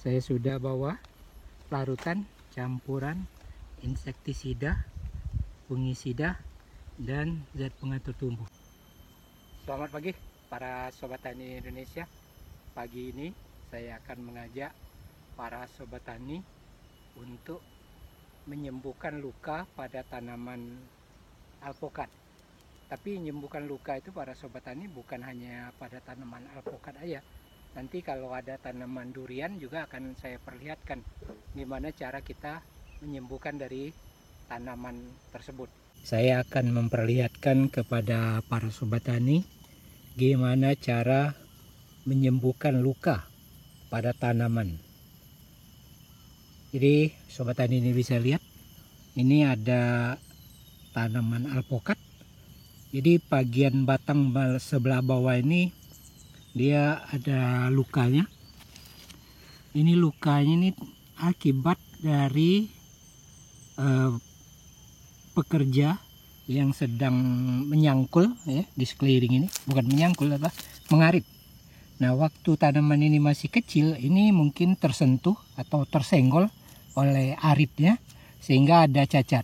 Saya sudah bawa larutan campuran insektisida, fungisida, dan zat pengatur tumbuh. Selamat pagi para sobat tani Indonesia. Pagi ini saya akan mengajak para sobat tani untuk menyembuhkan luka pada tanaman alpokat. Tapi menyembuhkan luka itu para sobat tani bukan hanya pada tanaman alpokat aja. Nanti kalau ada tanaman durian juga akan saya perlihatkan gimana cara kita menyembuhkan dari tanaman tersebut. Saya akan memperlihatkan kepada para sobat tani gimana cara menyembuhkan luka pada tanaman. Jadi sobat tani ini bisa lihat, ini ada tanaman alpokat. Jadi bagian batang sebelah bawah ini dia ada lukanya. Ini lukanya ini akibat dari pekerja yang sedang menyangkul ya di sekeliling ini, bukan menyangkul apa, mengarit. Nah, waktu tanaman ini masih kecil, ini mungkin tersentuh atau tersenggol oleh aritnya sehingga ada cacat.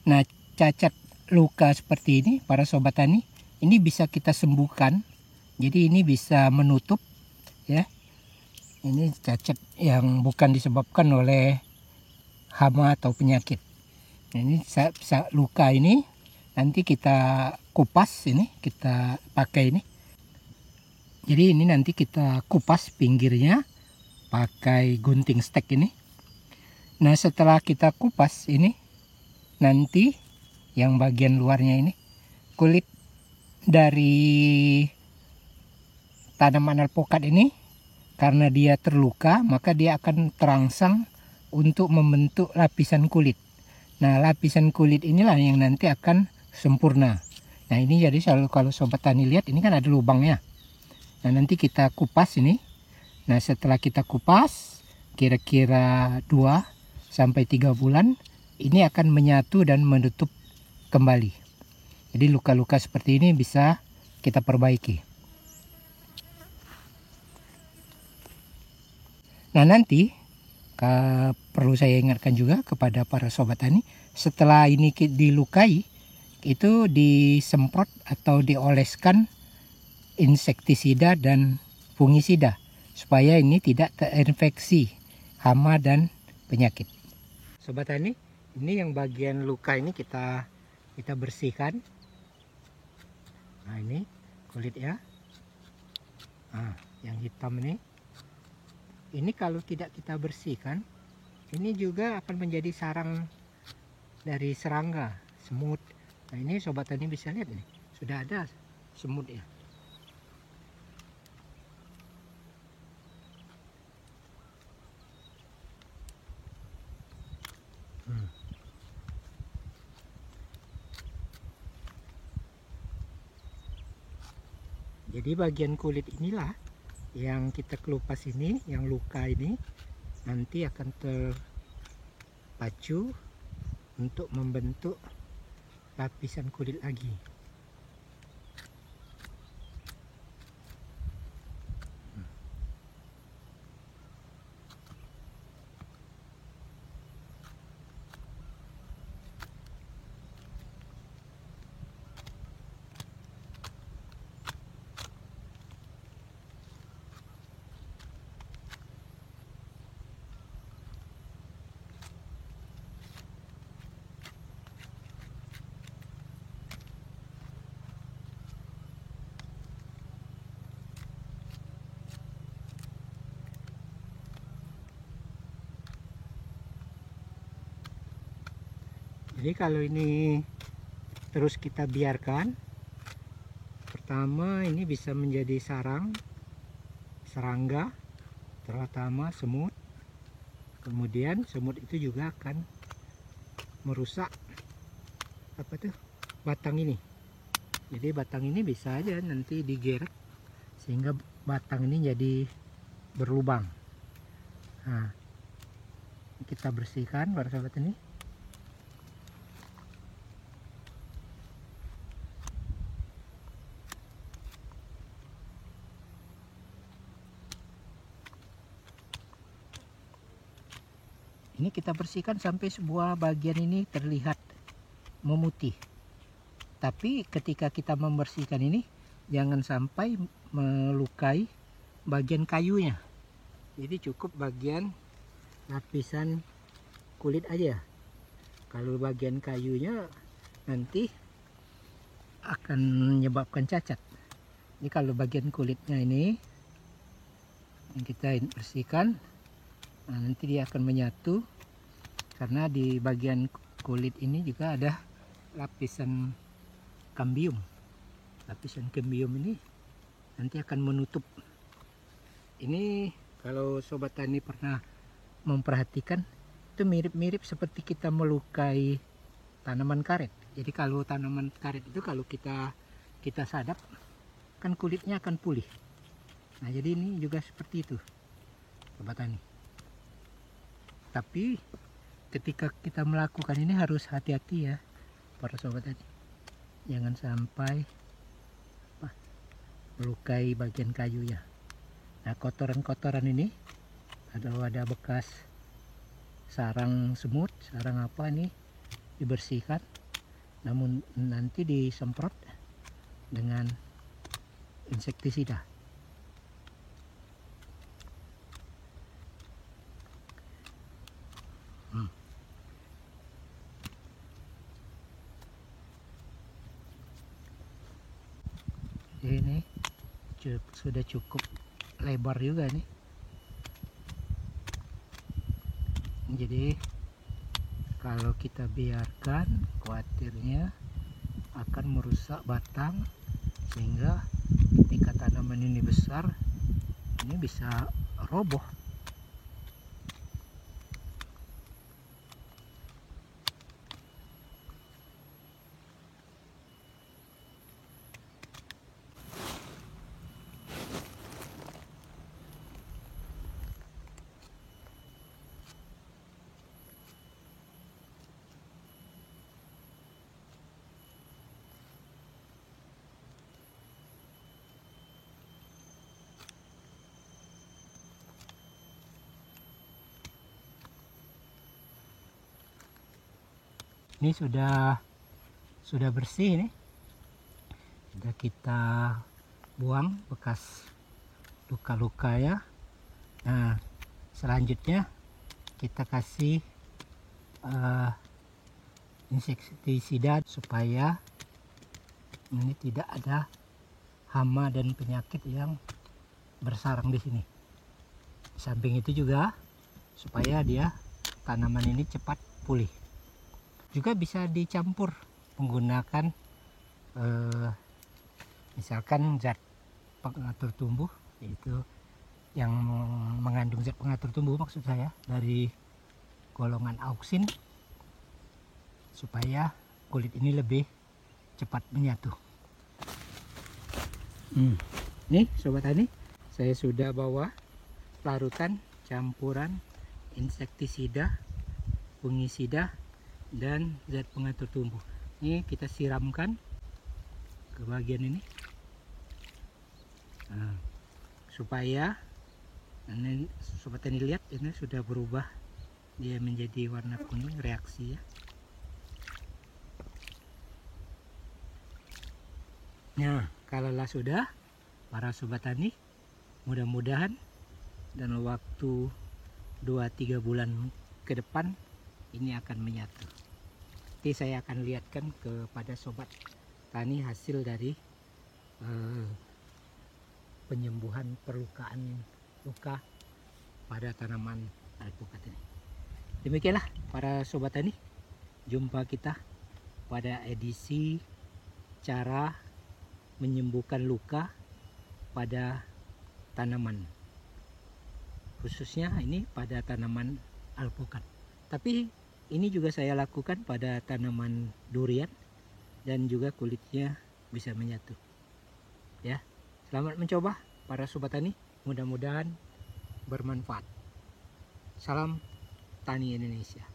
Nah, cacat luka seperti ini para sobat tani, ini bisa kita sembuhkan. Jadi ini bisa menutup ya. Ini cacat yang bukan disebabkan oleh hama atau penyakit. Nah, ini luka ini nanti kita kupas, ini kita pakai ini. Jadi ini nanti kita kupas pinggirnya pakai gunting stek ini. Nah, setelah kita kupas ini, nanti yang bagian luarnya ini, kulit dari tanaman alpokat ini, karena dia terluka, maka dia akan terangsang untuk membentuk lapisan kulit. Nah, lapisan kulit inilah yang nanti akan sempurna. Nah, ini jadi kalau sobat tani lihat, ini kan ada lubangnya. Nah, nanti kita kupas ini. Nah, setelah kita kupas, kira-kira 2-3 bulan, ini akan menyatu dan menutup kembali. Jadi luka-luka seperti ini bisa kita perbaiki. Nah, nanti perlu saya ingatkan juga kepada para sobat tani, setelah ini dilukai, itu disemprot atau dioleskan insektisida dan fungisida supaya ini tidak terinfeksi hama dan penyakit. Sobat tani, ini yang bagian luka ini kita bersihkan. Nah, ini kulitnya. Nah, yang hitam ini kalau tidak kita bersihkan, ini juga akan menjadi sarang dari serangga, semut. Nah, ini sobat tani bisa lihat nih, sudah ada semut ya. Jadi bagian kulit inilah yang kita kelupas ini, yang luka ini nanti akan terpacu untuk membentuk lapisan kulit lagi. Jadi kalau ini terus kita biarkan, pertama ini bisa menjadi serangga, terutama semut. Kemudian semut itu juga akan merusak batang ini. Jadi batang ini bisa aja nanti digeret sehingga batang ini jadi berlubang. Nah, kita bersihkan para sahabat ini. Ini kita bersihkan sampai sebuah bagian ini terlihat memutih. Tapi ketika kita membersihkan ini, jangan sampai melukai bagian kayunya. Jadi cukup bagian lapisan kulit aja. Kalau bagian kayunya nanti akan menyebabkan cacat. Jadi kalau bagian kulitnya ini yang kita bersihkan, nah, nanti dia akan menyatu, karena di bagian kulit ini juga ada lapisan kambium. Lapisan kambium ini nanti akan menutup. Ini kalau sobat tani pernah memperhatikan, itu mirip-mirip seperti kita melukai tanaman karet. Jadi kalau tanaman karet itu kalau kita sadap, kan kulitnya akan pulih. Nah, jadi ini juga seperti itu, sobat tani. Tapi ketika kita melakukan ini harus hati-hati ya, para sobat tani. Jangan sampai melukai bagian kayunya. Nah, kotoran-kotoran ini ada bekas sarang semut, sarang apa, ini dibersihkan. Namun nanti disemprot dengan insektisida. Ini sudah cukup lebar juga nih. Jadi kalau kita biarkan, khawatirnya akan merusak batang, sehingga ketika tanaman ini besar, ini bisa roboh. Ini sudah bersih nih. Sudah kita buang bekas luka-luka ya. Nah, selanjutnya kita kasih insektisida supaya ini tidak ada hama dan penyakit yang bersarang di sini. Di samping itu juga supaya tanaman ini cepat pulih. Juga bisa dicampur menggunakan misalkan zat pengatur tumbuh, yaitu yang mengandung zat pengatur tumbuh maksud saya, dari golongan auksin, supaya kulit ini lebih cepat menyatu. Nih sobat tani, saya sudah bawa larutan campuran insektisida, fungisida, dan zat pengatur tumbuh. Ini kita siramkan ke bagian ini, nah, supaya ini sobat tani lihat, ini sudah berubah, dia menjadi warna kuning, reaksi ya. Nah, kalaulah sudah, para sobat tani, mudah-mudahan dalam waktu 2-3 bulan ke depan ini akan menyatu. Nanti saya akan lihatkan kepada sobat tani hasil dari penyembuhan perlukaan luka pada tanaman alpukat ini. Demikianlah para sobat tani, jumpa kita pada edisi cara menyembuhkan luka pada tanaman, khususnya ini pada tanaman alpukat. Tapi ini juga saya lakukan pada tanaman durian, dan juga kulitnya bisa menyatu. Ya, selamat mencoba para sobat tani, mudah-mudahan bermanfaat. Salam Tani Indonesia.